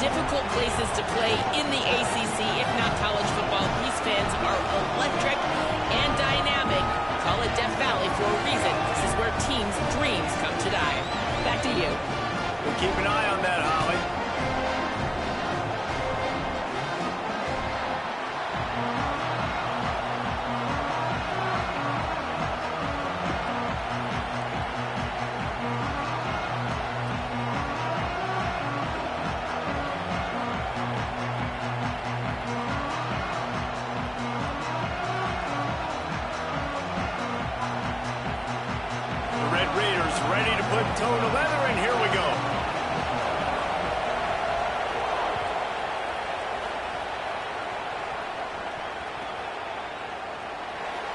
difficult places to play in the ACC, if not college football. These fans are electric and dynamic. Call it Death Valley for a reason. This is where teams' dreams come to die. Back to you. We'll keep an eye on that, Holly. Ready to put toe to leather, and here we go.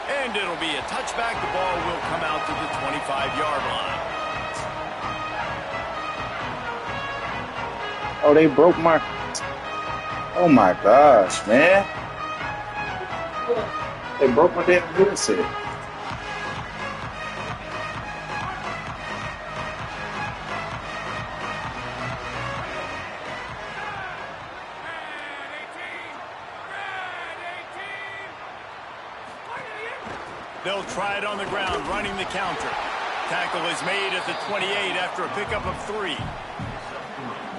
And it'll be a touchback. The ball will come out to the 25-yard line. Oh, they broke my... Oh, my gosh, man. They broke my damn headset. They'll try it on the ground, running the counter. Tackle is made at the 28 after a pickup of 3.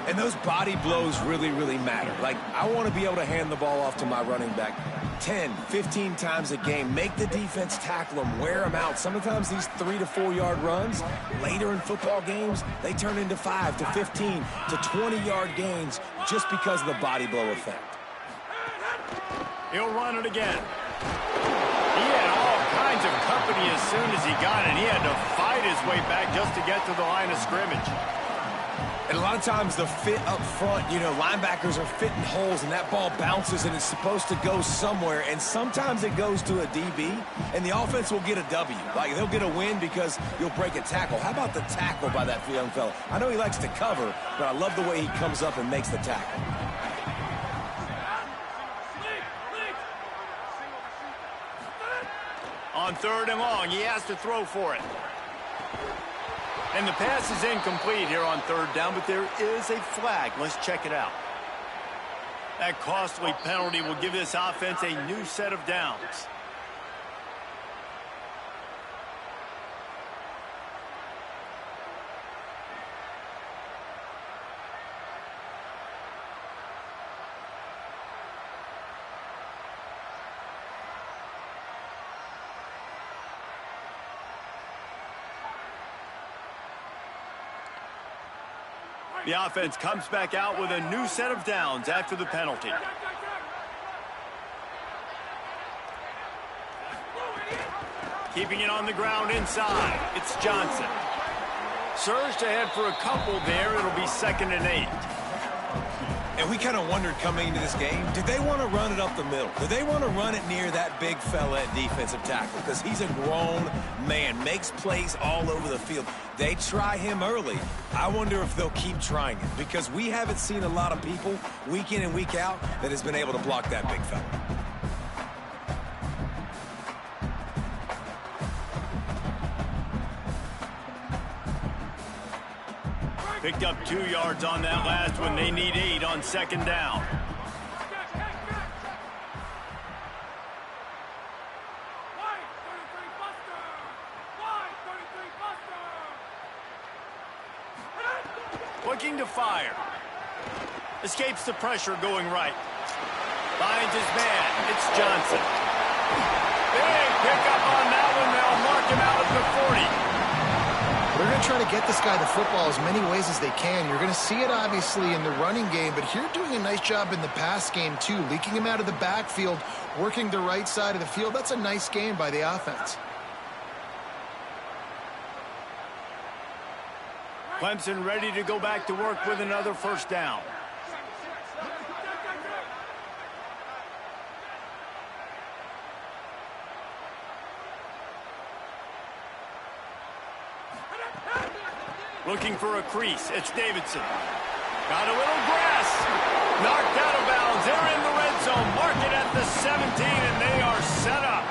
And those body blows really, really matter. Like, I want to be able to hand the ball off to my running back 10, 15 times a game. Make the defense tackle them, wear them out. Sometimes these 3 to 4 yard runs, later in football games, they turn into 5 to 15 to 20-yard gains just because of the body blow effect. He'll run it again. He had all kinds of company as soon as he got it. He had to fight his way back just to get to the line of scrimmage. And a lot of times the fit up front, you know, linebackers are fitting holes and that ball bounces and it's supposed to go somewhere. And sometimes it goes to a DB and the offense will get a W. Like, they'll get a win because you'll break a tackle. How about the tackle by that young fella? I know he likes to cover, but I love the way he comes up and makes the tackle. On 3rd and long, he has to throw for it. And the pass is incomplete here on 3rd down, but there is a flag. Let's check it out. That costly penalty will give this offense a new set of downs. The offense comes back out with a new set of downs after the penalty. Keeping it on the ground inside. It's Johnson. Surged ahead for a couple there. It'll be 2nd and 8. And we kind of wondered coming into this game, did they want to run it up the middle? Do they want to run it near that big fella at defensive tackle? Because he's a grown man, makes plays all over the field. They try him early. I wonder if they'll keep trying it because we haven't seen a lot of people week in and week out that has been able to block that big fella. Picked up 2 yards on that last one. They need 8 on 2nd down. Looking to fire. Escapes the pressure going right. Finds his man. It's Johnson. Big pickup on that one. They'll mark him out at the 40. They're going to try to get this guy the football as many ways as they can. You're going to see it, obviously, in the running game, but here doing a nice job in the pass game, too. Leaking him out of the backfield, working the right side of the field. That's a nice game by the offense. Clemson ready to go back to work with another 1st down. Looking for a crease. It's Davidson. Got a little grass. Knocked out of bounds. They're in the red zone. Mark it at the 17, and they are set up.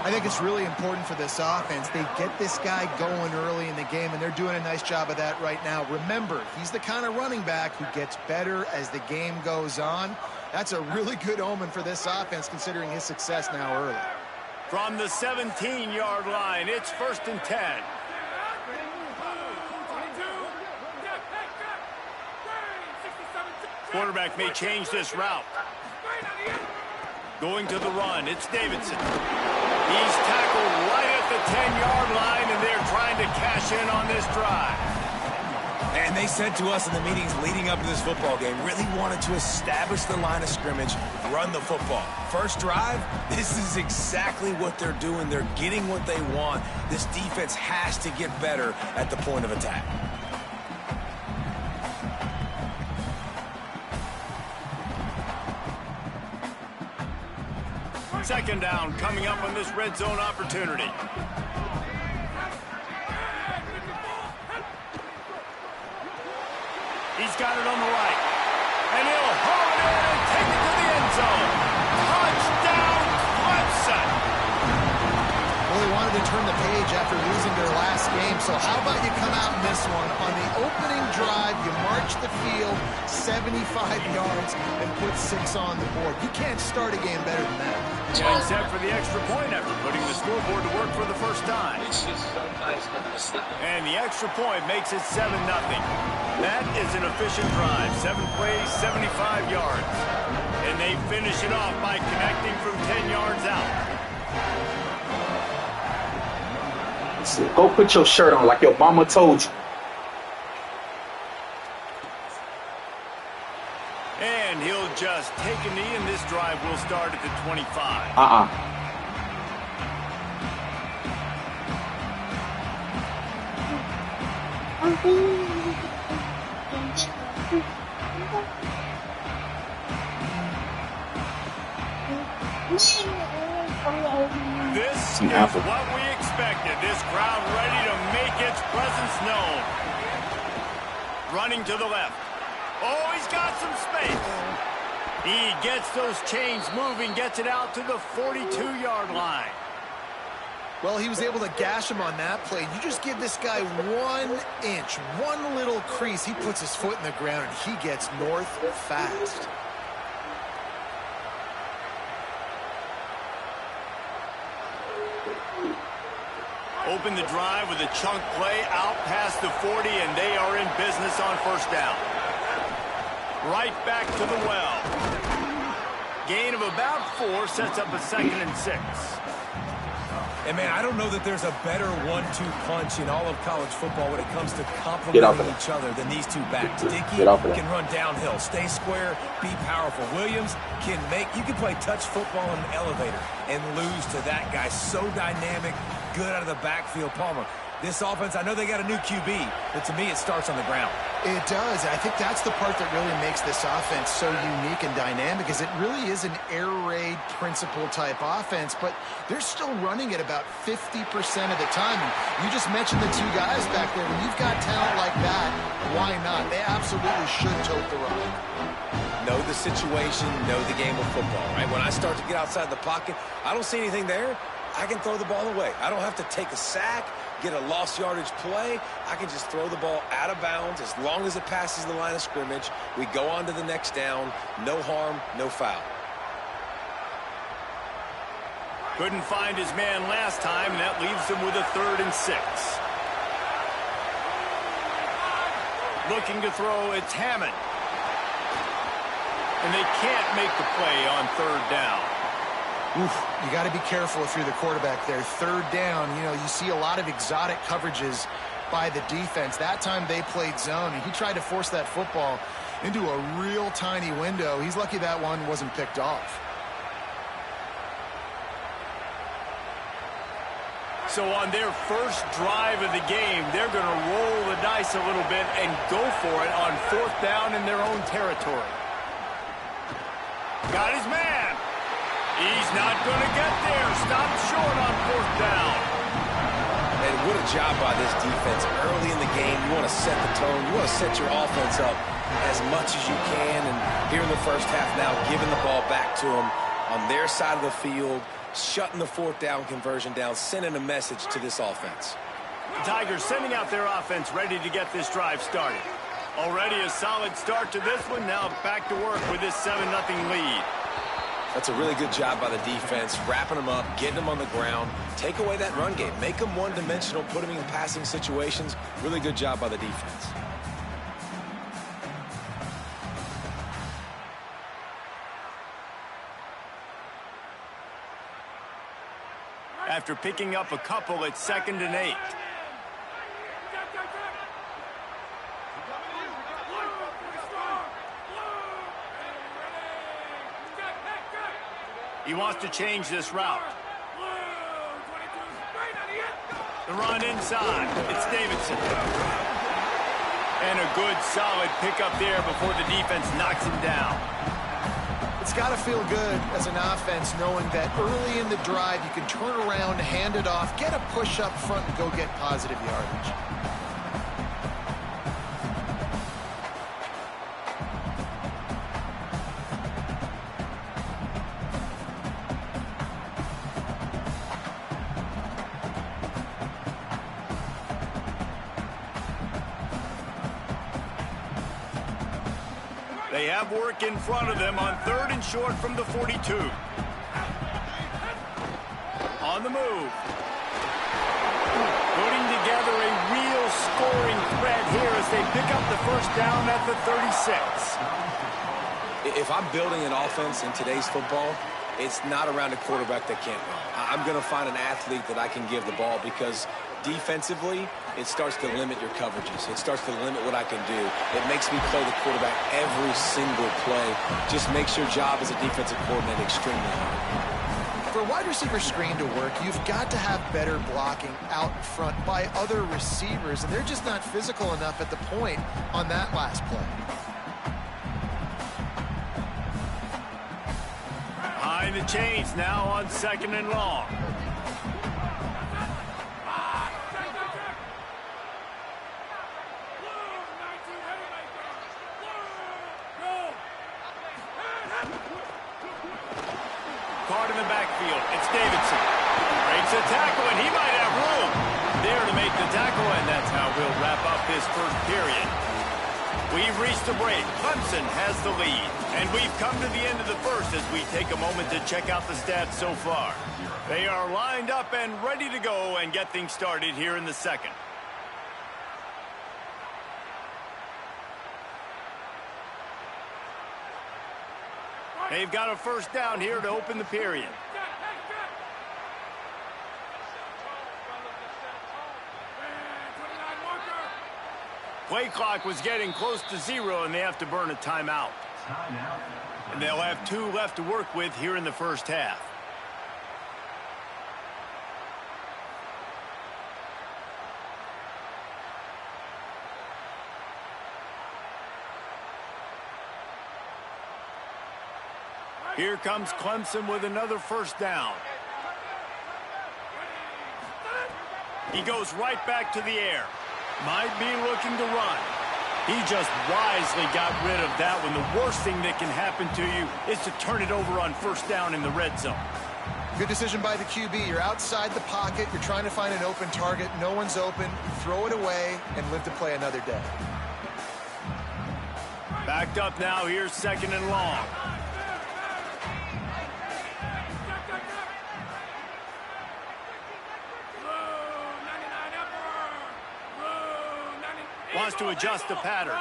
I think it's really important for this offense. They get this guy going early in the game, and they're doing a nice job of that right now. Remember, he's the kind of running back who gets better as the game goes on. That's a really good omen for this offense, considering his success now early. From the 17-yard line, it's 1st and 10. Quarterback may change this route. Going to the run, it's Davidson. He's tackled right at the 10-yard line, and they're trying to cash in on this drive. And they said to us in the meetings leading up to this football game, really wanted to establish the line of scrimmage, run the football. First drive, this is exactly what they're doing. They're getting what they want. This defense has to get better at the point of attack. Second down coming up on this red zone opportunity. He's got it on the right. And he'll haul it in and take it to the end zone. Touchdown, Clemson! Well, they wanted to turn the page after losing their last game, so how about you come out in this one? On the opening drive, you march the field 75 yards and put 6 on the board. You can't start a game better than that. Getting set for the extra point after putting the scoreboard to work for the first time. And the extra point makes it 7-0. That is an efficient drive. 7 plays, 75 yards. And they finish it off by connecting from 10 yards out. Go put your shirt on like your mama told you. And he'll just take a knee, and this drive will start at the 25. This is what we expected. This crowd ready to make its presence known. Running to the left. Oh, he's got some space. He gets those chains moving, gets it out to the 42-yard line. Well, he was able to gash him on that play. You just give this guy 1 inch, one little crease. He puts his foot in the ground, and he gets north fast. Open the drive with a chunk play out past the 40, and they are in business on first down. Right back to the well. Gain of about 4 sets up a 2nd and 6. And, man, I don't know that there's a better 1-2 punch in all of college football when it comes to complementing each other than these two backs. Dickey can run downhill, stay square, be powerful. Williams can you can play touch football in an elevator and lose to that guy. So dynamic, good out of the backfield. Palmer, this offense, I know they got a new QB, but to me it starts on the ground. It does. I think that's the part that really makes this offense so unique and dynamic, is it really is an air raid principle type offense, but they're still running at about 50% of the time. And you just mentioned the 2 guys back there. When you've got talent like that, why not? They absolutely should tote the rock. Know the situation, know the game of football, right? When I start to get outside the pocket, I don't see anything there, I can throw the ball away. I don't have to take a sack, get a lost yardage play. I can just throw the ball out of bounds as long as it passes the line of scrimmage. We go on to the next down. No harm, no foul. Couldn't find his man last time, and that leaves him with a 3rd and 6. Looking to throw, it's Hammond. And they can't make the play on 3rd down. Oof, you got to be careful if you're the quarterback there. 3rd down, you see a lot of exotic coverages by the defense. That time they played zone, and he tried to force that football into a real tiny window. He's lucky that one wasn't picked off. So on their first drive of the game, they're going to roll the dice a little bit and go for it on 4th down in their own territory. Got his man. He's not going to get there. Stopped short on 4th down. And what a job by this defense. Early in the game, you want to set the tone. You want to set your offense up as much as you can. And here in the first half now, giving the ball back to them. on their side of the field, shutting the fourth down conversion down, sending a message to this offense. The Tigers sending out their offense ready to get this drive started. Already a solid start to this one. Now back to work with this 7-0 lead. That's a really good job by the defense, wrapping them up, getting them on the ground. Take away that run game. Make them one-dimensional, put them in passing situations. Really good job by the defense. After picking up a couple, it's 2nd and 8. He wants to change this route. The run inside. It's Davidson. And a good, solid pickup there before the defense knocks him down. It's got to feel good as an offense knowing that early in the drive you can turn around, hand it off, get a push up front, and go get positive yardage. They have work in front of them on 3rd and short from the 42. On the move. Putting together a real scoring threat here as they pick up the first down at the 36. If I'm building an offense in today's football, it's not around a quarterback that can't run. I'm going to find an athlete that I can give the ball because defensively, it starts to limit your coverages. It starts to limit what I can do. It makes me play the quarterback every single play. Just makes your job as a defensive coordinator extremely hard. For a wide receiver screen to work, you've got to have better blocking out in front by other receivers, and they're just not physical enough at the point on that last play. Behind the chains now on 2nd and long. Caught in the backfield. It's Davidson. Breaks a tackle, and he might have room there to make the tackle, and that's how we'll wrap up this first period. We've reached the break. Clemson has the lead, and we've come to the end of the first as we take a moment to check out the stats so far. They are lined up and ready to go and get things started here in the second. They've got a first down here to open the period. Play clock was getting close to 0, and they have to burn a timeout. And they'll have 2 left to work with here in the first half. Here comes Clemson with another first down. He goes right back to the air. Might be looking to run. He just wisely got rid of that one. The worst thing that can happen to you is to turn it over on first down in the red zone. Good decision by the QB. You're outside the pocket. You're trying to find an open target. No one's open. Throw it away and live to play another day. Backed up now. Here's 2nd and long. Wants to adjust the pattern.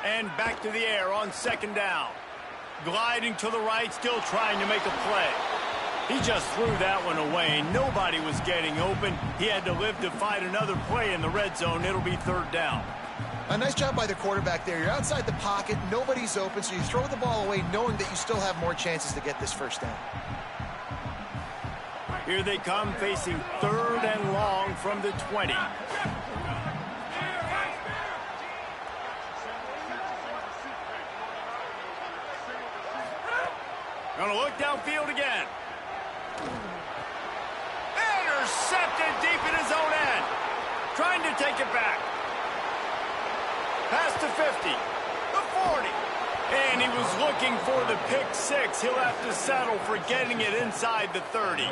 And back to the air on 2nd down. Gliding to the right, still trying to make a play. He just threw that one away. Nobody was getting open. He had to live to fight another play in the red zone. It'll be 3rd down. A nice job by the quarterback there. You're outside the pocket. Nobody's open, so you throw the ball away knowing that you still have more chances to get this first down. Here they come, facing 3rd and long from the 20. Gonna look downfield again. Intercepted deep in his own end. Trying to take it back. Past the 50, the 40, And he was looking for the pick six. He'll have to settle for getting it inside the 30.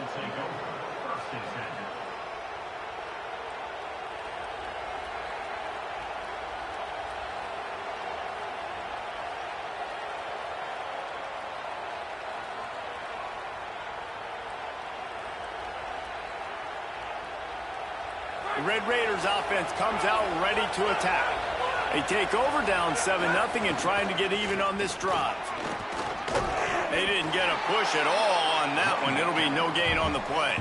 The Red Raiders offense comes out ready to attack. They take over down 7-0 and trying to get even on this drive. They didn't get a push at all on that one. It'll be no gain on the play.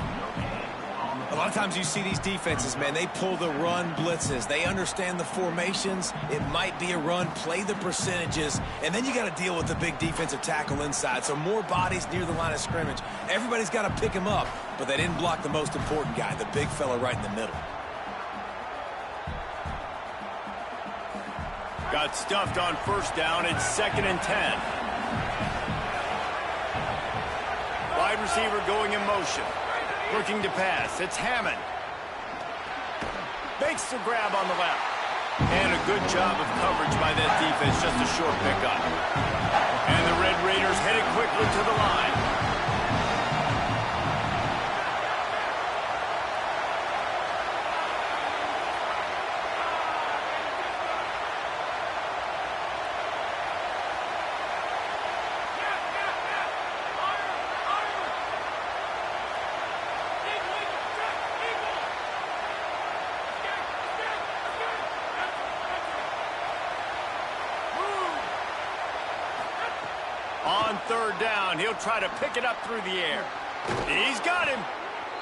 A lot of times you see these defenses, man, they pull the run blitzes. They understand the formations. It might be a run, play the percentages, and then you got to deal with the big defensive tackle inside. So more bodies near the line of scrimmage. Everybody's got to pick him up, but they didn't block the most important guy, the big fella right in the middle. Got stuffed on first down. It's 2nd and 10. Wide receiver going in motion. Looking to pass. It's Hammond. Makes the grab on the left. And a good job of coverage by that defense. Just a short pickup. And the Red Raiders headed quickly to the line. On third down, he'll try to pick it up through the air. He's got him.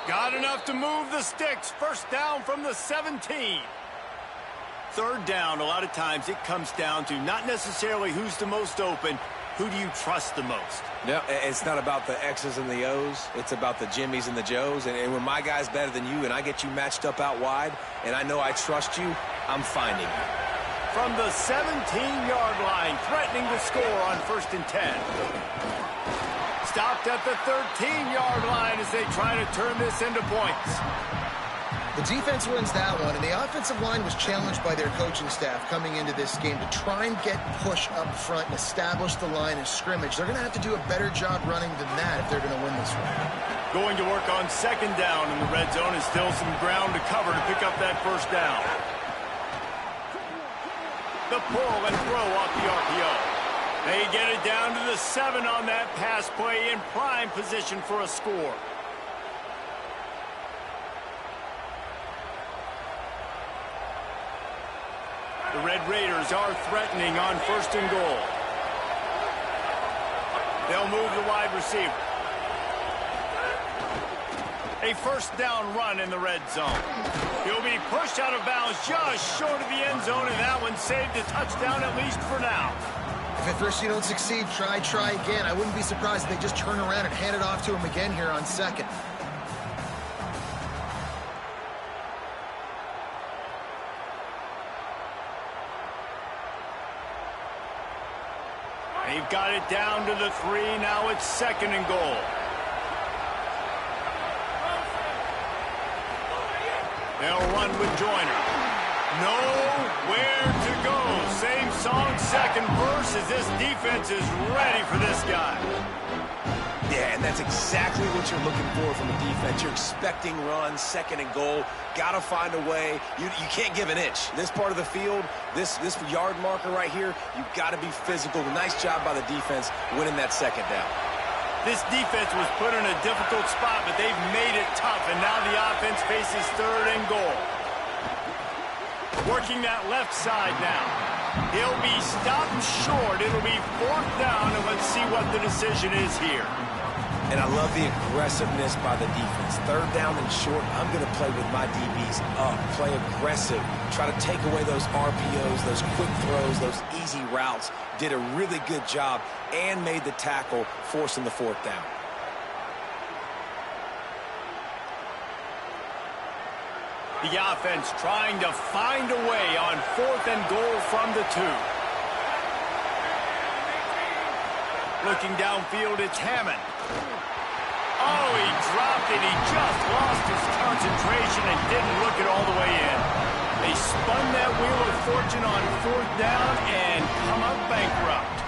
Got enough to move the sticks. First down from the 17. Third down, a lot of times it comes down to not necessarily who's the most open, who do you trust the most? No, it's not about the X's and the O's. It's about the Jimmies and the Joes. And when my guy's better than you and I get you matched up out wide and I know I trust you, I'm finding you. From the 17-yard line, threatening to score on 1st and 10. Stopped at the 13-yard line as they try to turn this into points. The defense wins that one, and the offensive line was challenged by their coaching staff coming into this game to try and get push up front and establish the line of scrimmage. They're going to have to do a better job running than that if they're going to win this one. Going to work on 2nd down in the red zone is still some ground to cover to pick up that first down. The pull and throw off the RPO. They get it down to the 7 on that pass play in prime position for a score. The Red Raiders are threatening on 1st and goal. They'll move the wide receiver. A first down run in the red zone. He'll be pushed out of bounds just short of the end zone, and that one saved a touchdown at least for now. If at first you don't succeed, try again. I wouldn't be surprised if they just turn around and hand it off to him again here on 2nd. They've got it down to the 3. Now it's 2nd and goal. They'll run with Joyner. Nowhere to go. Same song, second verse, as this defense is ready for this guy. Yeah, and that's exactly what you're looking for from a defense. You're expecting runs, 2nd and goal. Got to find a way. You can't give an inch. This part of the field, this yard marker right here, you've got to be physical. Nice job by the defense winning that 2nd down. This defense was put in a difficult spot, but they've made it tough, and now the offense faces 3rd and goal. Working that left side now. He'll be stopped short. It'll be 4th down, and let's see what the decision is here. And I love the aggressiveness by the defense. 3rd down and short, I'm going to play with my DBs up, play aggressive, try to take away those RPOs, those quick throws, those easy routes. Did a really good job and made the tackle, forcing the 4th down. The offense trying to find a way on 4th and goal from the 2. Looking downfield, it's Hammond. Oh, he dropped it. He just lost his concentration and didn't look it all the way in. They spun that wheel of fortune on 4th down and come up bankrupt.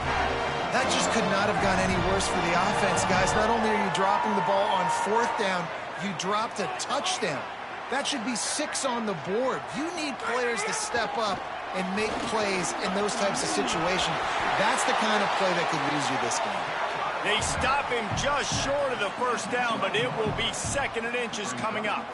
That just could not have gone any worse for the offense, guys. Not only are you dropping the ball on 4th down, you dropped a touchdown. That should be 6 on the board. You need players to step up and make plays in those types of situations. That's the kind of play that could lose you this game. They stop him just short of the 1st down, but it will be 2nd and inches coming up.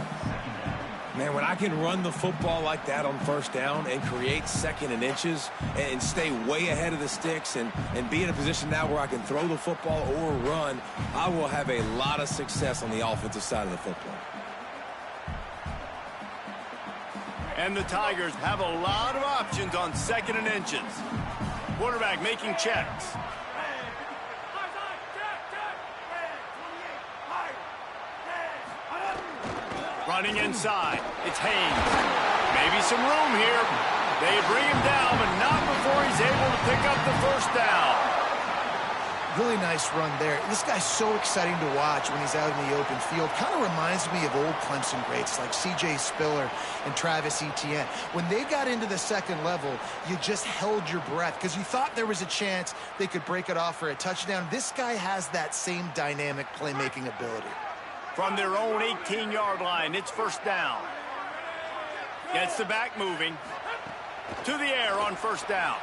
Man, when I can run the football like that on 1st down and create 2nd and inches and stay way ahead of the sticks and be in a position now where I can throw the football or run, I will have a lot of success on the offensive side of the football. And the Tigers have a lot of options on 2nd and inches. Quarterback making checks. Running inside. It's Haynes. Maybe some room here. They bring him down, but not before he's able to pick up the 1st down. Really nice run there. This guy's so exciting to watch when he's out in the open field. Kind of reminds me of old Clemson greats like C.J. Spiller and Travis Etienne. When they got into the 2nd level, you just held your breath because you thought there was a chance they could break it off for a touchdown. This guy has that same dynamic playmaking ability. From their own 18-yard line, it's 1st down. Gets the back moving. To the air on 1st down.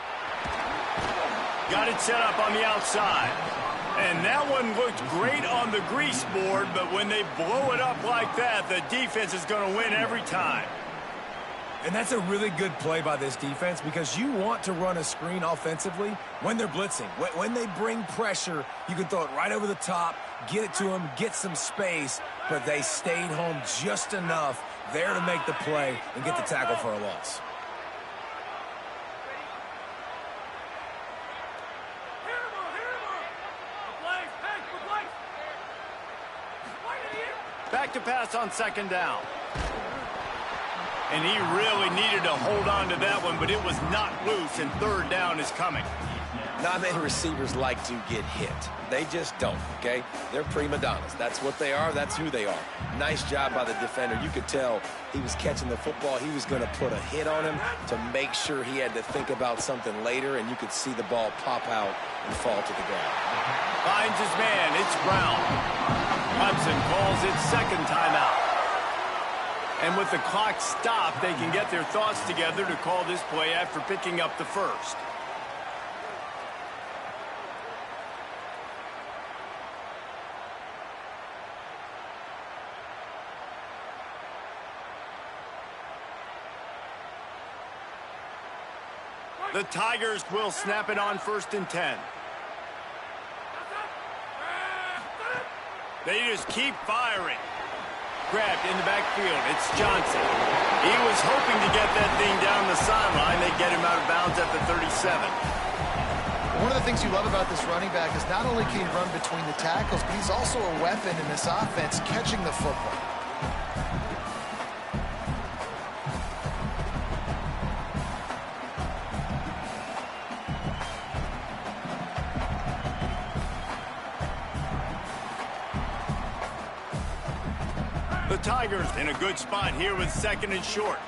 Got it set up on the outside. And that one looked great on the grease board, but when they blow it up like that, the defense is going to win every time. And that's a really good play by this defense because you want to run a screen offensively when they're blitzing. When they bring pressure, you can throw it right over the top, get it to them, get some space, but they stayed home just enough there to make the play and get the tackle for a loss. Back to pass on 2nd down. And he really needed to hold on to that one, but it was not loose, and 3rd down is coming. Not many receivers like to get hit. They just don't, okay? They're prima donnas. That's what they are. That's who they are. Nice job by the defender. You could tell he was catching the football. He was going to put a hit on him to make sure he had to think about something later, and you could see the ball pop out and fall to the ground. Finds his man. It's Brown. Clemson calls its 2nd timeout. And with the clock stopped, they can get their thoughts together to call this play after picking up the 1st. The Tigers will snap it on 1st and 10. They just keep firing. Grabbed in the backfield. It's Johnson. He was hoping to get that thing down the sideline. They get him out of bounds at the 37. One of the things you love about this running back is not only can he run between the tackles, but he's also a weapon in this offense catching the football. The Tigers in a good spot here with 2nd and short.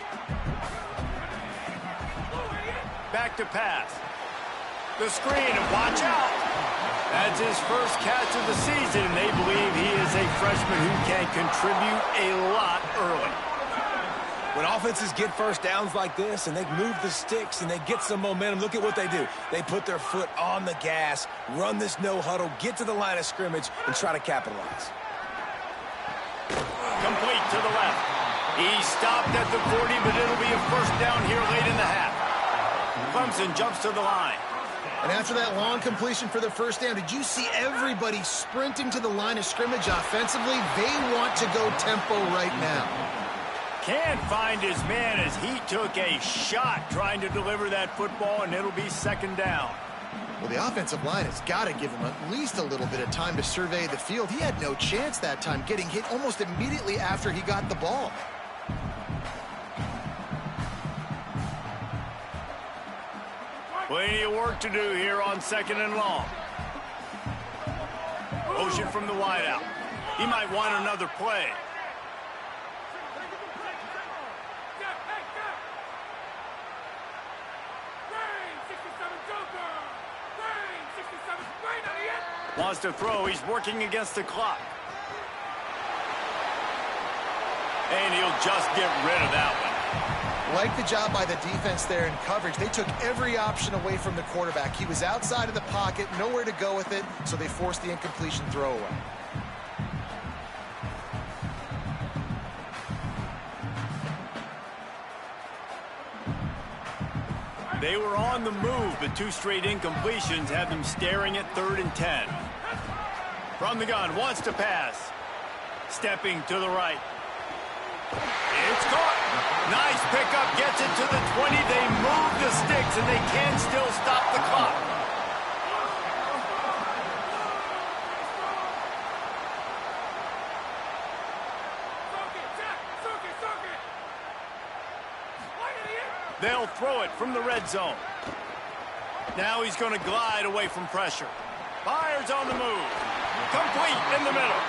Back to pass. The screen, and watch out. That's his first catch of the season, and they believe he is a freshman who can contribute a lot early. When offenses get 1st downs like this and they move the sticks and they get some momentum, look at what they do. They put their foot on the gas, run this no huddle, get to the line of scrimmage, and try to capitalize. Complete to the left. He stopped at the 40, but it'll be a 1st down here late in the half. Clemson jumps to the line. And after that long completion for the 1st down, did you see everybody sprinting to the line of scrimmage offensively? They want to go tempo right now. Can't find his man as he took a shot trying to deliver that football, and it'll be 2nd down. Well, the offensive line has got to give him at least a little bit of time to survey the field. He had no chance that time, getting hit almost immediately after he got the ball. Plenty of work to do here on 2nd and long. Motion from the wideout. He might want another play. Wants to throw. He's working against the clock. And he'll just get rid of that one. Like the job by the defense there in coverage. They took every option away from the quarterback. He was outside of the pocket, nowhere to go with it, so they forced the incompletion throwaway. They were on the move, but 2 straight incompletions had them staring at 3rd and 10. From the gun, wants to pass. Stepping to the right. It's caught. Nice pickup, gets it to the 20. They move the sticks, and they can still stop the clock. They'll throw it from the red zone. Now he's going to glide away from pressure. Fires on the move. Complete in the middle.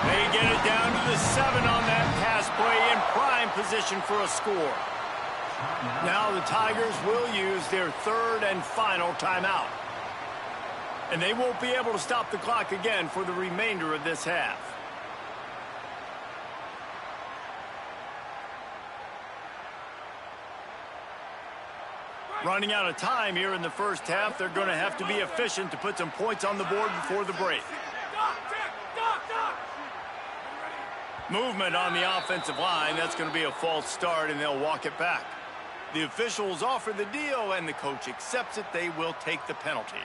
They get it down to the 7 on that pass play in prime position for a score. Now the Tigers will use their 3rd and final timeout. And they won't be able to stop the clock again for the remainder of this half. Running out of time here in the first half. They're going to have to be efficient to put some points on the board before the break. Movement on the offensive line. That's going to be a false start, and they'll walk it back. The officials offer the deal, and the coach accepts it. They will take the penalty.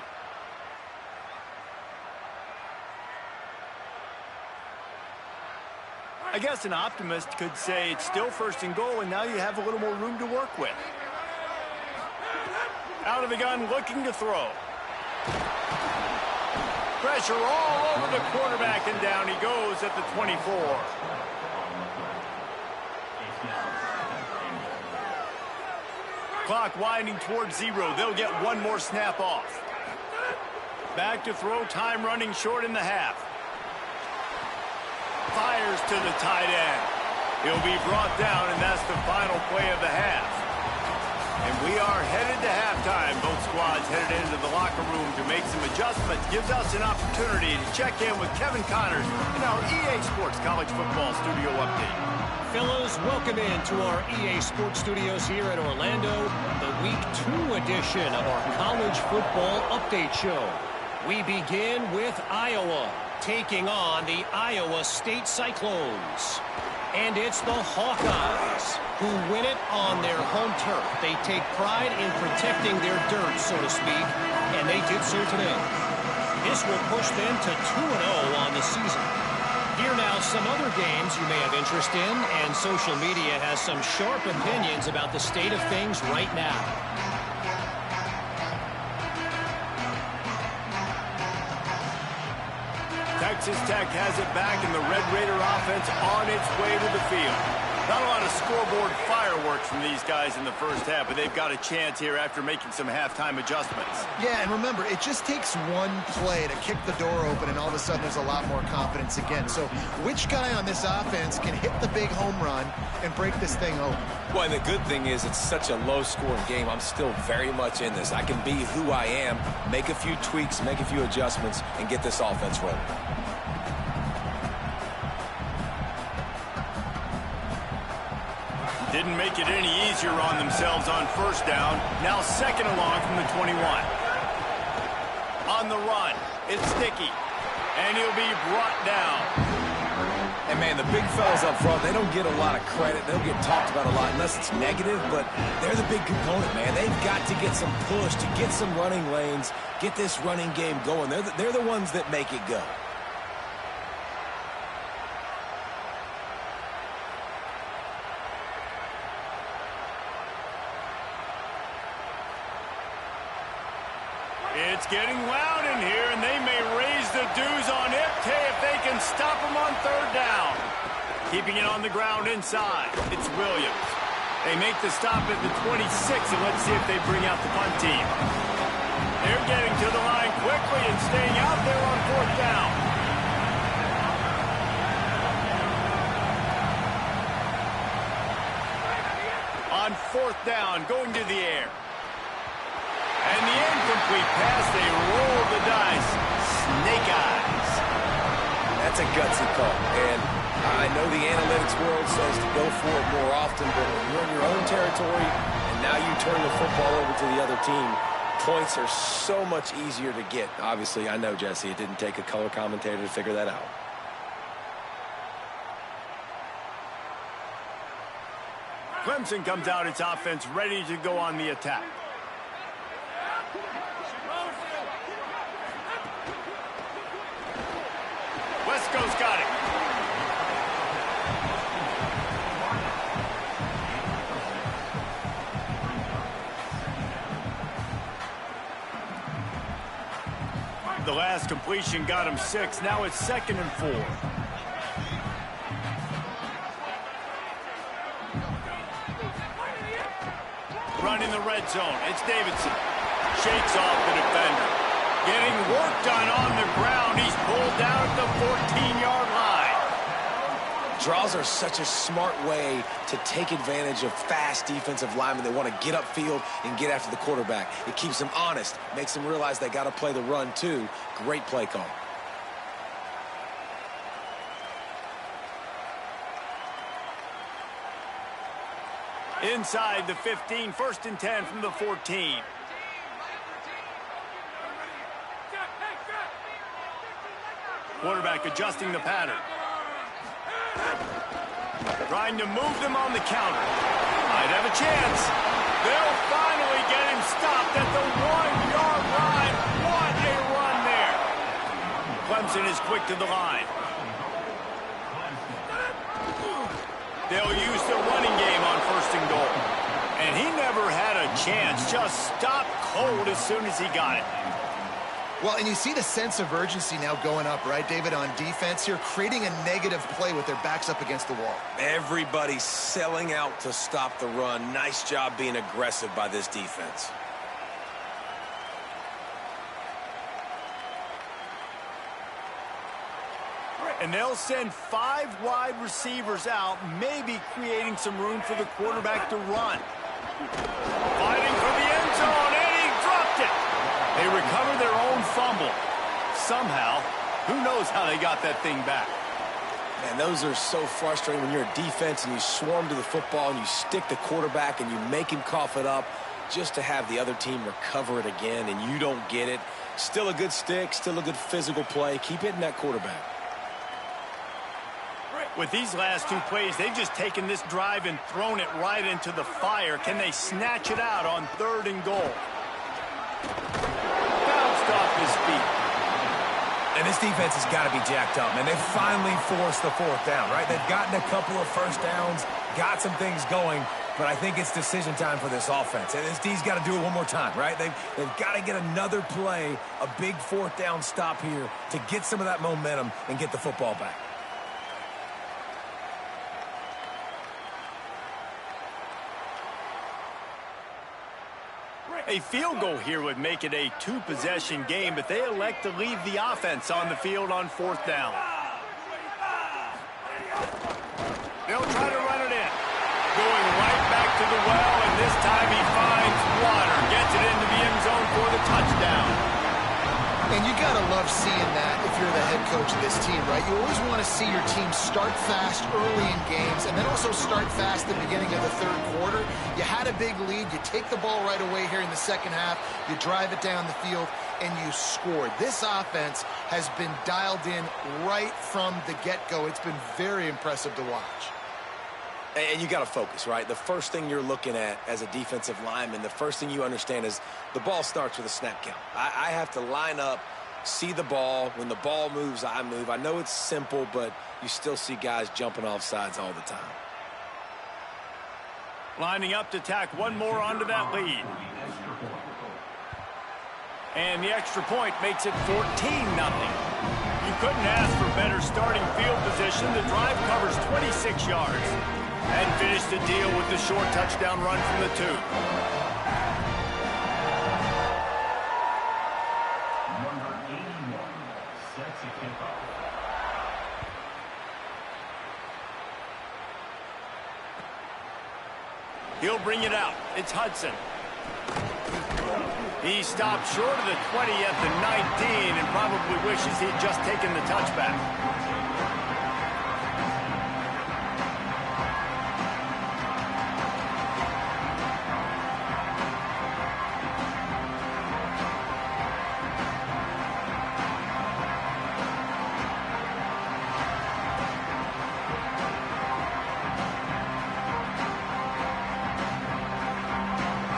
I guess an optimist could say it's still 1st and goal, and now you have a little more room to work with. Out of the gun, looking to throw. Pressure all over the quarterback, and down he goes at the 24. Clock winding towards 0. They'll get 1 more snap off. Back to throw, time running short in the half. Fires to the tight end. He'll be brought down, and that's the final play of the half. And we are headed to halftime. Both squads headed into the locker room to make some adjustments. Gives us an opportunity to check in with Kevin Connors in our EA Sports College Football Studio Update. Fellas, welcome into our EA Sports Studios here in Orlando, the Week 2 edition of our College Football Update Show. We begin with Iowa, taking on the Iowa State Cyclones. And it's the Hawkeyes who win it on their home turf. They take pride in protecting their dirt, so to speak, and they did so today. This will push them to 2-0 on the season. Here now some other games you may have interest in, and social media has some sharp opinions about the state of things right now. Texas Tech has it back, and the Red Raider offense on its way to the field. Not a lot of scoreboard fireworks from these guys in the first half, but they've got a chance here after making some halftime adjustments. Yeah, and remember, it just takes one play to kick the door open, and all of a sudden there's a lot more confidence again. So which guy on this offense can hit the big home run and break this thing open? Well, and the good thing is it's such a low-scoring game. I'm still very much in this. I can be who I am, make a few tweaks, make a few adjustments, and get this offense rolling. Didn't make it any easier on themselves on first down. Now 2nd along from the 21. On the run, it's Sticky, and he'll be brought down. And, man, the big fellas up front, they don't get a lot of credit. They don't get talked about a lot unless it's negative, but they're the big component, man. They've got to get some push, to get some running lanes, get this running game going. They're the ones that make it go. It's getting loud in here, and they may raise the dues on Iptay if they can stop him on 3rd down. Keeping it on the ground inside, it's Williams. They make the stop at the 26, and let's see if they bring out the punt team. They're getting to the line quickly and staying out there on 4th down. On 4th down, going to the air. And the end Incomplete pass. They roll the dice. Snake eyes. That's a gutsy call. And I know the analytics world says to go for it more often, but when you're in your own territory and now you turn the football over to the other team, points are so much easier to get. Obviously, I know, Jesse, it didn't take a color commentator to figure that out. Clemson comes out its offense ready to go on the attack. Wesco's got it. The last completion got him 6. Now it's 2nd and 4. Running the red zone. It's Davidson. Shakes off the defender. Getting work done on the ground. He's pulled down at the 14-yard line. Draws are such a smart way to take advantage of fast defensive linemen. They want to get upfield and get after the quarterback. It keeps them honest, makes them realize they got to play the run too. Great play call. Inside the 15, 1st and 10 from the 14. Quarterback adjusting the pattern. Trying to move them on the counter. Might have a chance. They'll finally get him stopped at the 1-yard line. What a run there. Clemson is quick to the line. They'll use the running game on 1st and goal. And he never had a chance. Just stopped cold as soon as he got it. Well, and you see the sense of urgency now going up, right, David, on defense here, creating a negative play with their backs up against the wall. Everybody's selling out to stop the run. Nice job being aggressive by this defense. And they'll send 5 wide receivers out, maybe creating some room for the quarterback to run. Fighting for the end zone, and he dropped it. They recover their own fumble. Somehow, who knows how they got that thing back. Man, those are so frustrating when you're a defense and you swarm to the football and you stick the quarterback and you make him cough it up just to have the other team recover it again and you don't get it. Still a good stick, still a good physical play. Keep hitting that quarterback. With these last 2 plays, they've just taken this drive and thrown it right into the fire. Can they snatch it out on 3rd and goal? Bounced off his feet. And this defense has got to be jacked up, man. They've finally forced the 4th down, right? They've gotten a couple of 1st downs, got some things going, but I think it's decision time for this offense. And this D's got to do it one more time, right? They've got to get another play, a big 4th down stop here to get some of that momentum and get the football back. A field goal here would make it a 2-possession game, but they elect to leave the offense on the field on 4th down. They'll try to run it in. Going right back to the well, and this time he finds water. Gets it into the end zone for the touchdown. And you got to love seeing that if you're the head coach of this team, right? You always want to see your team start fast early in games and then also start fast at the beginning of the 3rd quarter. You had a big lead. You take the ball right away here in the 2nd half. You drive it down the field, and you scored. This offense has been dialed in right from the get-go. It's been very impressive to watch. And you got to focus, right? The first thing you're looking at as a defensive lineman, the first thing you understand is the ball starts with a snap count. I have to line up, see the ball. When the ball moves, I move. I know it's simple, but you still see guys jumping off sides all the time. Lining up to tack one more onto that lead. And the extra point makes it 14-0. You couldn't ask for better starting field position. The drive covers 26 yards. And finished the deal with the short touchdown run from the 2. Number 81 sets a kickoff. He'll bring it out. It's Hudson. He stopped short of the 20 at the 19 and probably wishes he'd just taken the touchback.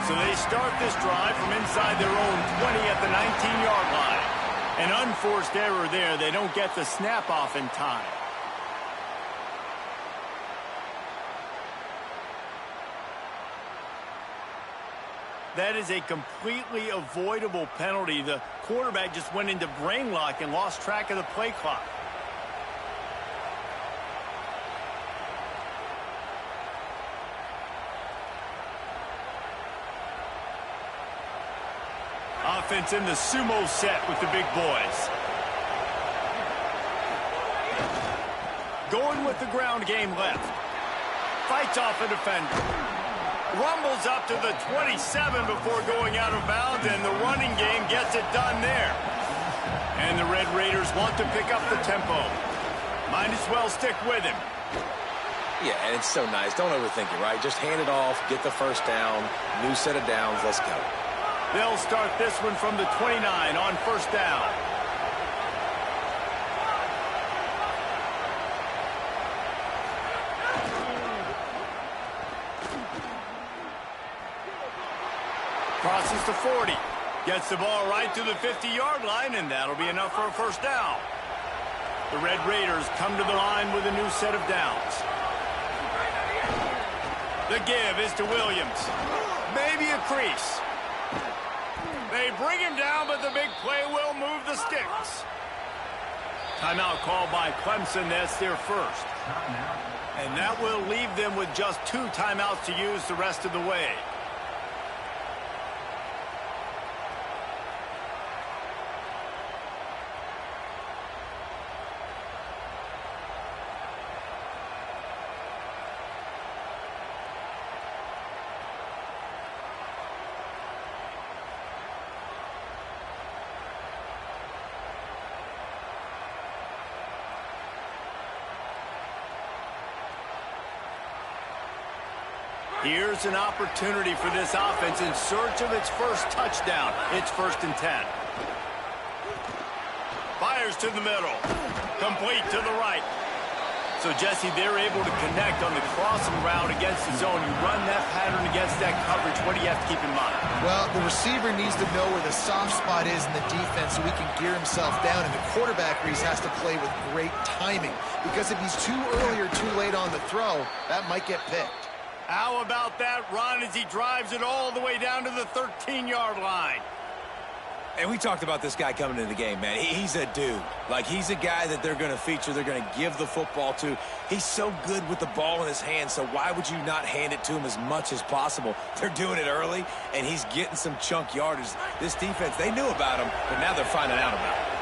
So they start this drive from inside their own 20 at the 19-yard line. An unforced error there. They don't get the snap off in time. That is a completely avoidable penalty. The quarterback just went into brain lock and lost track of the play clock. Offense in the sumo set with the big boys. Going with the ground game left. Fights off a defender. Rumbles up to the 27 before going out of bounds, and the running game gets it done there. And the Red Raiders want to pick up the tempo. Might as well stick with him. Yeah, and it's so nice. Don't overthink it, right? Just hand it off, get the first down, new set of downs, let's go. They'll start this one from the 29 on first down. Crosses the 40. Gets the ball right to the 50-yard line, and that'll be enough for a first down. The Red Raiders come to the line with a new set of downs. The give is to Williams. Maybe a crease. They bring him down, but the big play will move the sticks. Timeout called by Clemson. That's their first. And that will leave them with just 2 timeouts to use the rest of the way. Here's an opportunity for this offense in search of its first touchdown. It's 1st and 10. Fires to the middle. Complete to the right. So, Jesse, they're able to connect on the crossing route against the zone. You run that pattern against that coverage. What do you have to keep in mind? Well, the receiver needs to know where the soft spot is in the defense so he can gear himself down. And the quarterback, Reese, has to play with great timing. Because if he's too early or too late on the throw, that might get picked. How about that run as he drives it all the way down to the 13-yard line? And we talked about this guy coming into the game, man. He's a dude. Like, he's a guy that they're going to feature, they're going to give the football to. He's so good with the ball in his hand, so why would you not hand it to him as much as possible? They're doing it early, and he's getting some chunk yardage. This defense, they knew about him, but now they're finding out about him.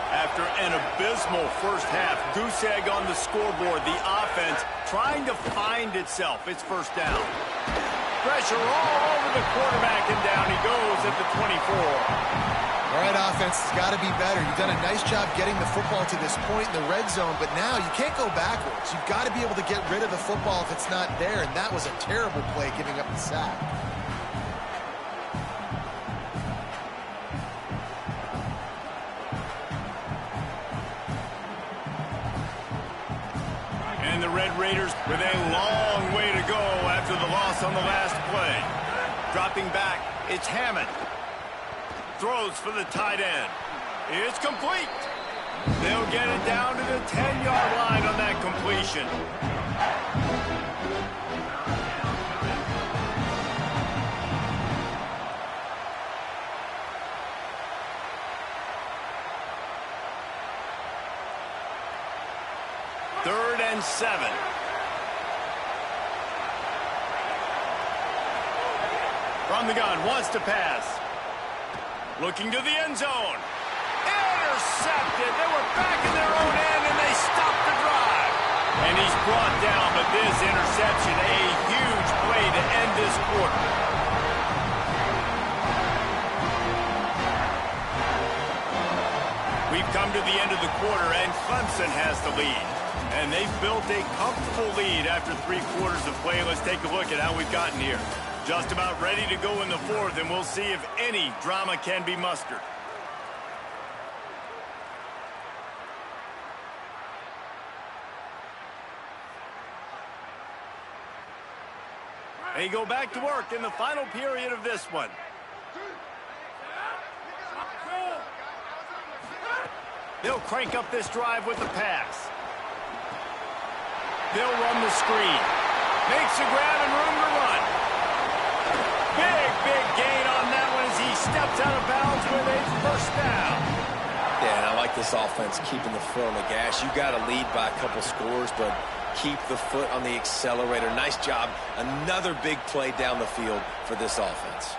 After an abysmal first half, goose egg on the scoreboard, the offense trying to find itself. It's first down. Pressure all over the quarterback, and down he goes at the 24. All right, offense has got to be better. You've done a nice job getting the football to this point in the red zone, but now you can't go backwards. You've got to be able to get rid of the football if it's not there, and that was a terrible play giving up the sack. And the Red Raiders with a long way to go after the loss on the last play. Dropping back, it's Hammond. Throws for the tight end. It's complete. They'll get it down to the 10-yard line on that completion. Third and 7. From the gun, wants to pass. Looking to the end zone. Intercepted. They were back in their own end, and they stopped the drive. And he's brought down, but this interception, a huge play to end this quarter. come to the end of the quarter, and Clemson has the lead. And they've built a comfortable lead after 3 quarters of play. Let's take a look at how we've gotten here. Just about ready to go in the 4th, and we'll see if any drama can be mustered. They go back to work in the final period of this one. They'll crank up this drive with the pass. They'll run the screen. Makes a grab and room to run. Big gain on that one as he steps out of bounds with a first down. Yeah, and I like this offense keeping the foot on the gas. You got to lead by a couple scores, but keep the foot on the accelerator. Nice job. Another big play down the field for this offense.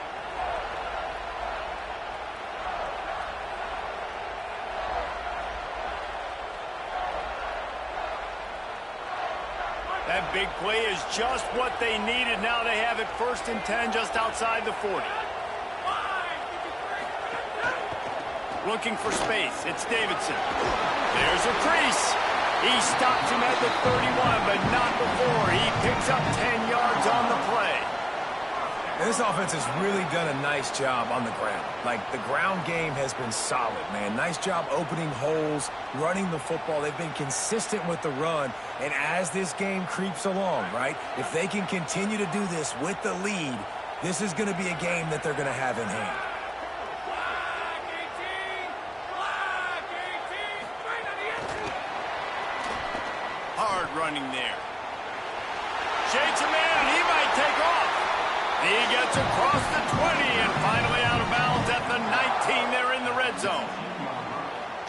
That big play is just what they needed. Now they have it 1st and 10 just outside the 40. Looking for space. It's Davidson. There's a crease. He stops him at the 31, but not before. He picks up 10 yards on the play. And this offense has really done a nice job on the ground. Like, the ground game has been solid, man. Nice job opening holes, running the football. They've been consistent with the run. And as this game creeps along, right, if they can continue to do this with the lead, this is going to be a game that they're going to have in hand. Hard running there. Shakes a man, and he might take off. He gets across the 20 and finally out of bounds at the 19. They're in the red zone.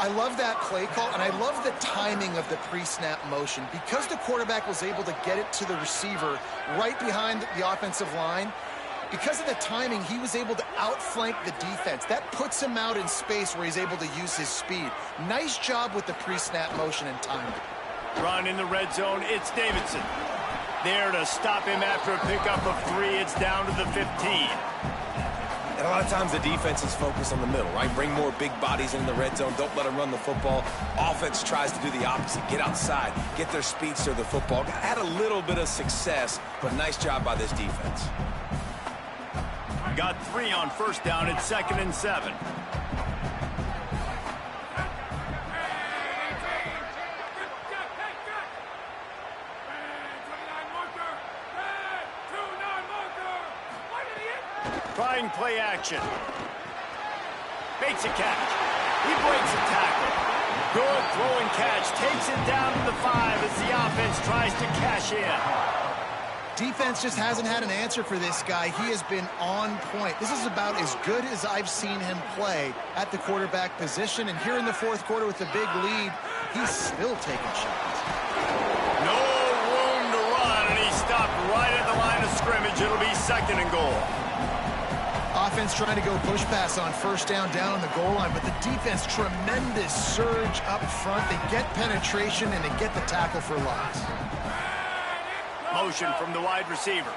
I love that play call, and I love the timing of the pre-snap motion. Because the quarterback was able to get it to the receiver right behind the offensive line, because of the timing, he was able to outflank the defense. That puts him out in space where he's able to use his speed. Nice job with the pre-snap motion and timing. Run in the red zone, it's Davidson. There to stop him after a pickup of 3. It's down to the 15. And a lot of times the defense is focused on the middle, right? Bring more big bodies in the red zone. Don't let them run the football. Offense tries to do the opposite. Get outside. Get their speedster the football. Had a little bit of success, but nice job by this defense. Got 3 on 1st down. It's 2nd and 7. Trying play action. Makes a catch. He breaks a tackle. Good throw and catch. Takes it down to the 5 as the offense tries to cash in. Defense just hasn't had an answer for this guy. He has been on point. This is about as good as I've seen him play at the quarterback position. And here in the 4th quarter with a big lead, he's still taking shots. No room to run, and he stopped right at the line of scrimmage. It'll be 2nd and goal. Offense trying to go push pass on 1st down on the goal line, but the defense, tremendous surge up front. They get penetration, and they get the tackle for loss. Motion from the wide receiver.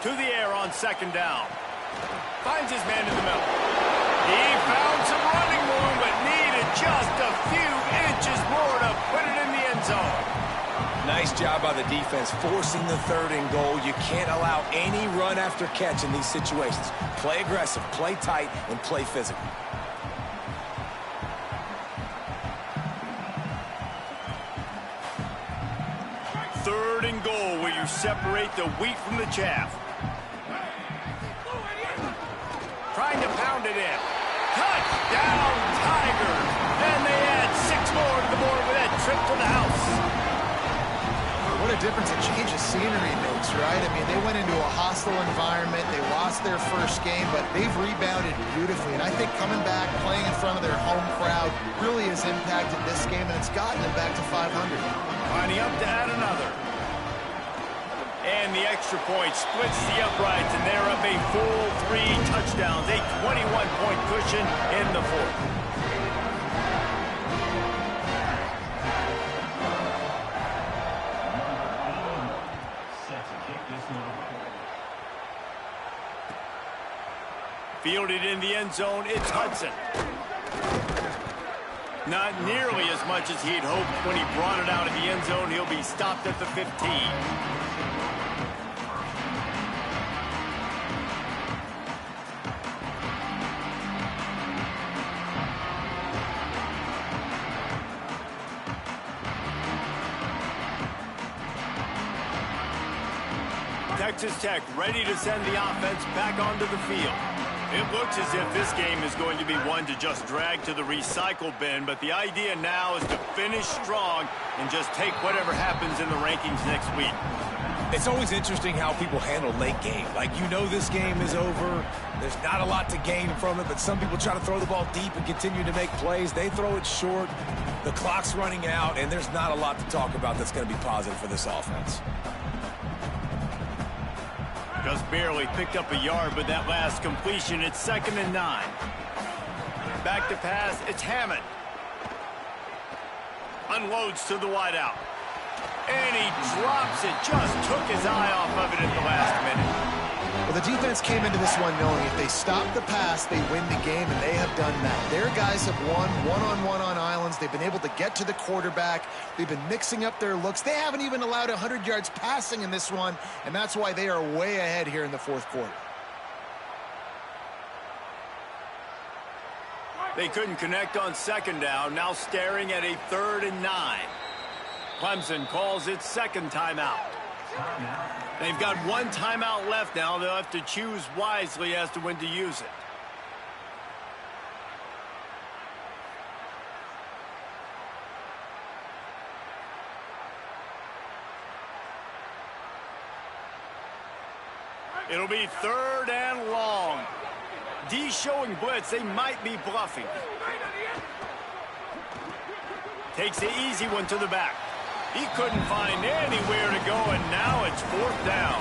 To the air on 2nd down. Finds his man in the middle. He found some running room, but needed just a few inches more to put it in the end zone. Nice job by the defense forcing the 3rd and goal. You can't allow any run after catch in these situations. Play aggressive, play tight, and play physical. Third and goal, where you separate the wheat from the chaff. Trying to pound it in. Touchdown, Tigers! And they add 6 more to the board with that trip to the house. What a difference a change of scenery makes, right? I mean, they went into a hostile environment. They lost their 1st game, but they've rebounded beautifully. And I think coming back, playing in front of their home crowd really has impacted this game, and it's gotten them back to 500. Lining up to add another. And the extra point splits the uprights, and they're up a full 3 touchdowns, a 21-point cushion in the 4th. Fielded in the end zone, it's Hudson. Not nearly as much as he'd hoped when he brought it out of the end zone. He'll be stopped at the 15. Texas Tech ready to send the offense back onto the field. It looks as if this game is going to be one to just drag to the recycle bin, but the idea now is to finish strong and just take whatever happens in the rankings next week. It's always interesting how people handle late game. Like, you know this game is over. There's not a lot to gain from it, but some people try to throw the ball deep and continue to make plays. They throw it short. The clock's running out, and there's not a lot to talk about that's going to be positive for this offense. Just barely picked up a yard with that last completion. It's 2nd and 9. Back to pass. It's Hammond. Unloads to the wideout. And he drops it. Just took his eye off of it at the last minute. Well, the defense came into this one knowing if they stop the pass, they win the game, and they have done that. Their guys have won one-on-one on islands. They've been able to get to the quarterback. They've been mixing up their looks. They haven't even allowed 100 yards passing in this one, and that's why they are way ahead here in the fourth quarter. They couldn't connect on 2nd down. Now staring at a 3rd and 9. Clemson calls its 2nd timeout. They've got 1 timeout left now. They'll have to choose wisely as to when to use it. It'll be 3rd and long. D showing blitz. They might be bluffing. Takes the easy one to the back. He couldn't find anywhere to go, and now it's 4th down.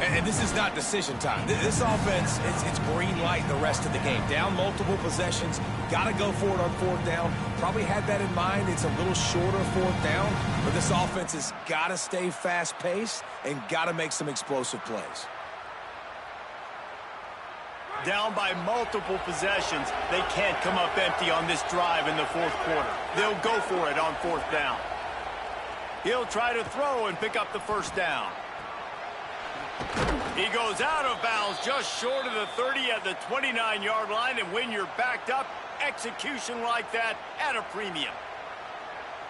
And this is not decision time. This offense, it's green light the rest of the game. Down multiple possessions, got to go for it on 4th down. Probably had that in mind. It's a little shorter 4th down, but this offense has got to stay fast-paced and got to make some explosive plays. Down by multiple possessions. They can't come up empty on this drive in the 4th quarter. They'll go for it on 4th down. He'll try to throw and pick up the 1st down. He goes out of bounds just short of the 30 at the 29-yard line, and when you're backed up, execution like that at a premium.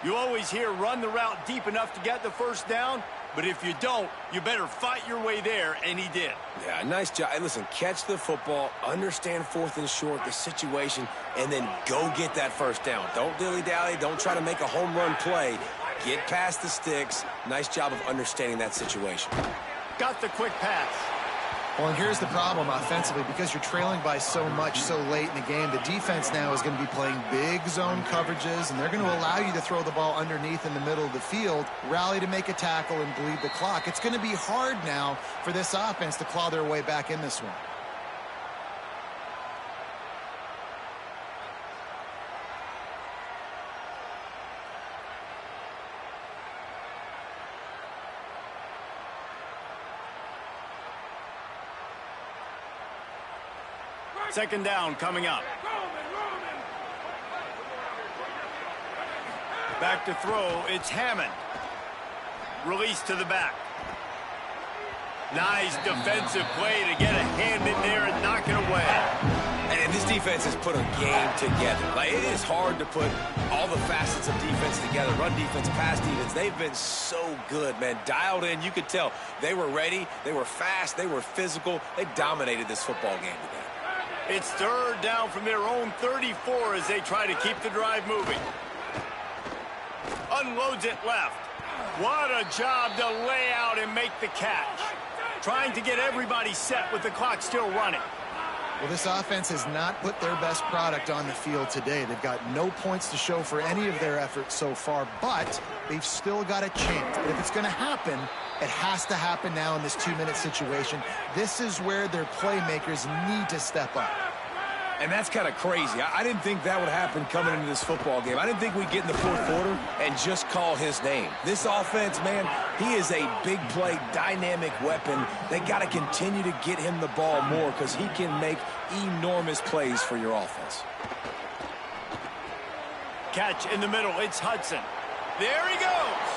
You always hear run the route deep enough to get the 1st down, but if you don't, you better fight your way there, and he did. Yeah, nice job. Hey, listen, catch the football, understand 4th and short, the situation, and then go get that 1st down. Don't dilly-dally. Don't try to make a home run play. Get past the sticks. Nice job of understanding that situation. Got the quick pass. Well, and here's the problem offensively. Because you're trailing by so much so late in the game, the defense now is going to be playing big zone coverages, and they're going to allow you to throw the ball underneath in the middle of the field, rally to make a tackle, and bleed the clock. It's going to be hard now for this offense to claw their way back in this one. Second down coming up. Back to throw. It's Hammond. Release to the back. Nice defensive play to get a hand in there and knock it away. And this defense has put a game together. Like, it is hard to put all the facets of defense together. Run defense, pass defense. They've been so good, man. Dialed in. You could tell they were ready. They were fast. They were physical. They dominated this football game today. It's 3rd down from their own 34 as they try to keep the drive moving. Unloads it left. What a job to lay out and make the catch. Trying to get everybody set with the clock still running. Well, this offense has not put their best product on the field today. They've got no points to show for any of their efforts so far, but they've still got a chance. But if it's going to happen, it has to happen now in this 2-minute situation. This is where their playmakers need to step up. And that's kind of crazy. I didn't think that would happen coming into this football game. I didn't think we'd get in the 4th quarter and just call his name. This offense, man, he is a big play, dynamic weapon. They got to continue to get him the ball more because he can make enormous plays for your offense. Catch in the middle. It's Hudson. There he goes.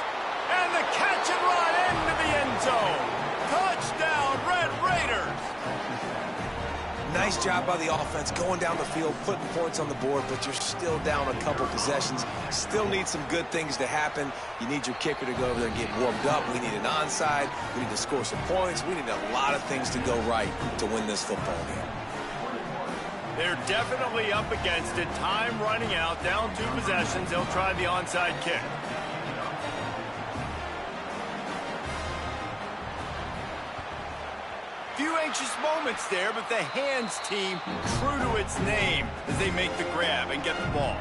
And the catch and run into the end zone. Touchdown, Red Raiders. Nice job by the offense going down the field, putting points on the board, but you're still down a couple possessions. Still need some good things to happen. You need your kicker to go over there and get warmed up. We need an onside. We need to score some points. We need a lot of things to go right to win this football game. They're definitely up against it. Time running out, down 2 possessions. They'll try the onside kick. Few anxious moments there, but the hands team true to its name as they make the grab and get the ball.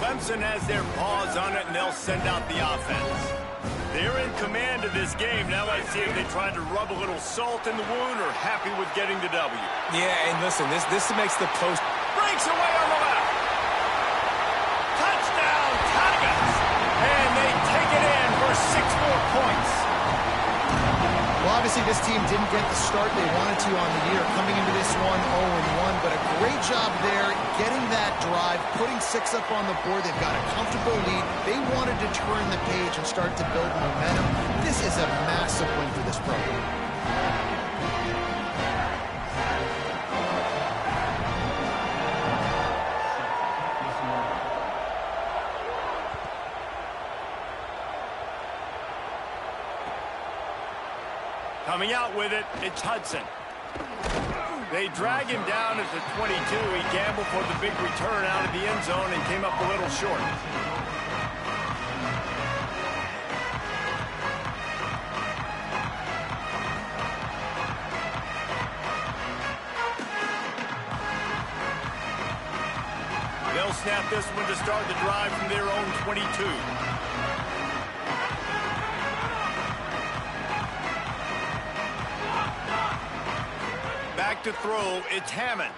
Clemson has their paws on it, and they'll send out the offense. They're in command of this game. Now let's see if they try to rub a little salt in the wound or happy with getting the W. Yeah, and listen, this makes the post. Breaks away on the left. Touchdown, Tigers. And they take it in for 6 more points. Well, obviously this team didn't get the start they wanted to on the year, coming into this one 0-1, but a great job there getting that drive, putting 6 up on the board. They've got a comfortable lead. They wanted to turn the page and start to build momentum. This is a massive win for this program. Coming out with it, it's Hudson. They drag him down at the 22. He gambled for the big return out of the end zone and came up a little short. They'll snap this one to start the drive from their own 22. Back to throw, it's Hammond.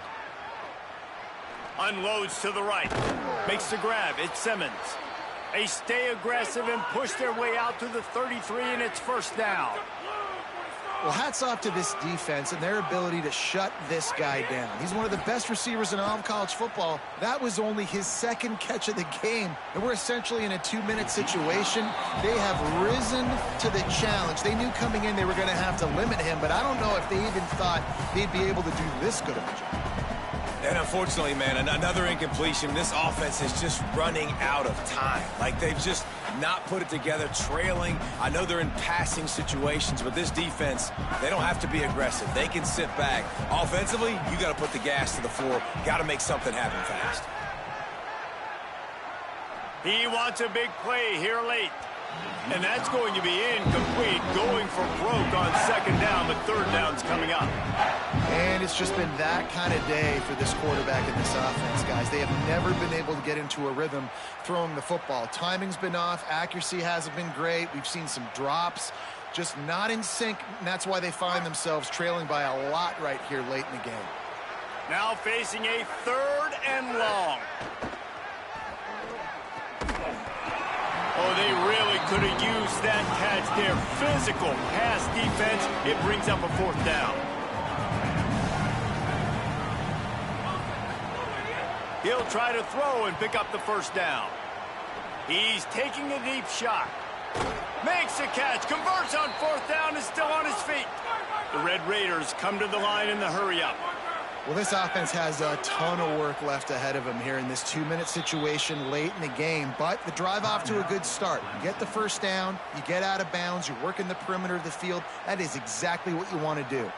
Unloads to the right. Makes the grab, it's Simmons. They stay aggressive and push their way out to the 33, and it's first down. Well, hats off to this defense and their ability to shut this guy down. He's one of the best receivers in all of college football. That was only his 2nd catch of the game, and we're essentially in a 2-minute situation. They have risen to the challenge. They knew coming in they were going to have to limit him, but I don't know if they even thought they'd be able to do this good of a job. And unfortunately, man, another incompletion. This offense is just running out of time. Like, they've just not put it together, trailing. I know they're in passing situations, but this defense, they don't have to be aggressive. They can sit back. Offensively, you got to put the gas to the floor. Got to make something happen fast. He wants a big play here late. And that's going to be incomplete, going for broke on 2nd down, but 3rd down's coming up. And it's just been that kind of day for this quarterback and this offense, guys. They have never been able to get into a rhythm throwing the football. Timing's been off. Accuracy hasn't been great. We've seen some drops, just not in sync, and that's why they find themselves trailing by a lot right here late in the game. Now facing a 3rd and long. Oh, they really could have used that catch there. Physical pass defense. It brings up a 4th down. He'll try to throw and pick up the 1st down. He's taking a deep shot. Makes a catch. Converts on 4th down. Is still on his feet. The Red Raiders come to the line in the hurry-up. Well, this offense has a ton of work left ahead of them here in this 2-minute situation late in the game, but the drive off to a good start. You get the 1st down, you get out of bounds, you're working the perimeter of the field. That is exactly what you want to do.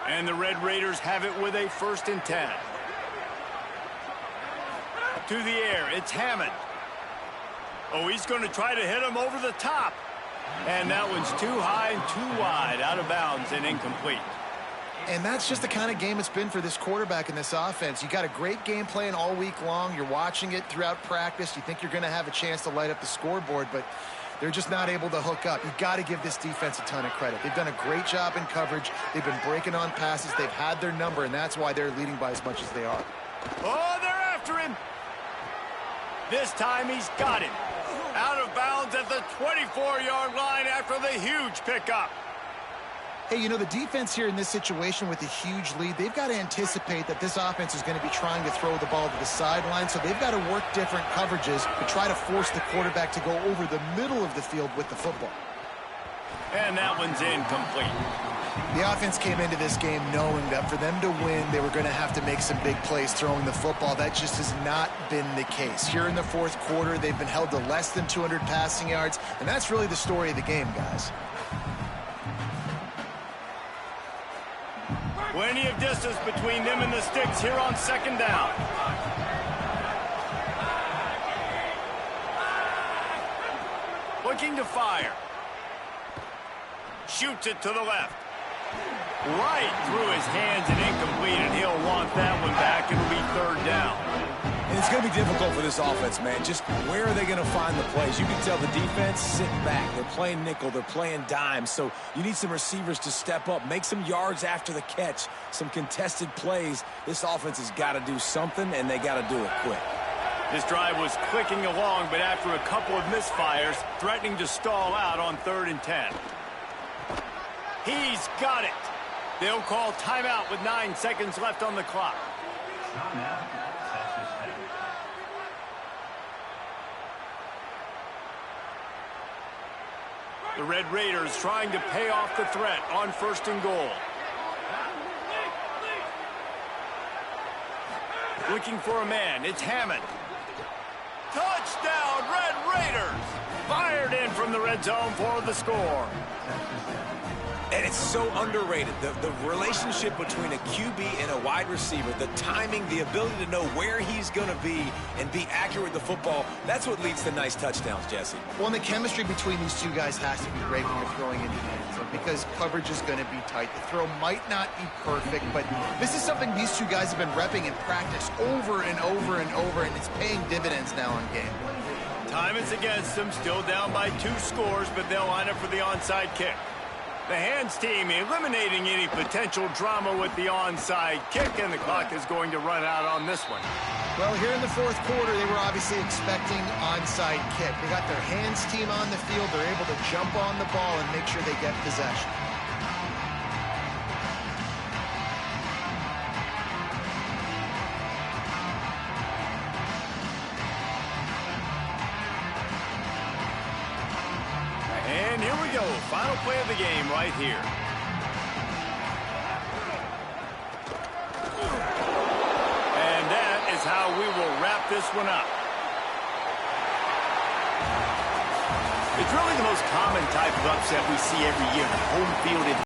And the Red Raiders have it with a 1st and 10. To the air, it's Hammond. Oh, he's going to try to hit him over the top. And that one's too high and too wide, out of bounds and incomplete. And that's just the kind of game it's been for this quarterback and this offense. You got a great game plan all week long. You're watching it throughout practice. You think you're going to have a chance to light up the scoreboard, but they're just not able to hook up. You got to give this defense a ton of credit. They've done a great job in coverage. They've been breaking on passes. They've had their number, and that's why they're leading by as much as they are. Oh, they're after him. This time he's got it. Out of bounds at the 24-yard line after the huge pickup. Hey, you know, the defense here in this situation with a huge lead, they've got to anticipate that this offense is going to be trying to throw the ball to the sideline, so they've got to work different coverages to try to force the quarterback to go over the middle of the field with the football. And that one's incomplete. The offense came into this game knowing that for them to win, they were going to have to make some big plays throwing the football. That just has not been the case. Here in the fourth quarter, they've been held to less than 200 passing yards, and that's really the story of the game, guys. Plenty of distance between them and the sticks here on second down. Looking to fire. Shoots it to the left. Right through his hands and incomplete, and he'll want that one back. It'll be third down. And it's going to be difficult for this offense, man. Just where are they going to find the plays? You can tell the defense sitting back. They're playing nickel. They're playing dime. So you need some receivers to step up, make some yards after the catch, some contested plays. This offense has got to do something, and they got to do it quick. This drive was clicking along, but after a couple of misfires, threatening to stall out on 3rd and 10. He's got it. They'll call timeout with 9 seconds left on the clock. Timeout, Texas Tech. The Red Raiders trying to pay off the threat on 1st and goal. Looking for a man. It's Hammond. Touchdown, Red Raiders! Fired in from the red zone for the score. And it's so underrated. The relationship between a QB and a wide receiver, the timing, the ability to know where he's going to be and be accurate with the football, that's what leads to nice touchdowns, Jesse. Well, and the chemistry between these two guys has to be great when you're throwing into the end zone because coverage is going to be tight. The throw might not be perfect, but this is something these two guys have been repping in practice over and over and over, and it's paying dividends now on game. Time is against them, still down by 2 scores, but they'll line up for the onside kick. The hands team eliminating any potential drama with the onside kick, and the clock is going to run out on this one. Well, here in the fourth quarter, they were obviously expecting onside kick. They got their hands team on the field. They're able to jump on the ball and make sure they get possession. And here we go, final play of the game right here. And that is how we will wrap this one up. It's really the most common type of upset we see every year, the home field advantage.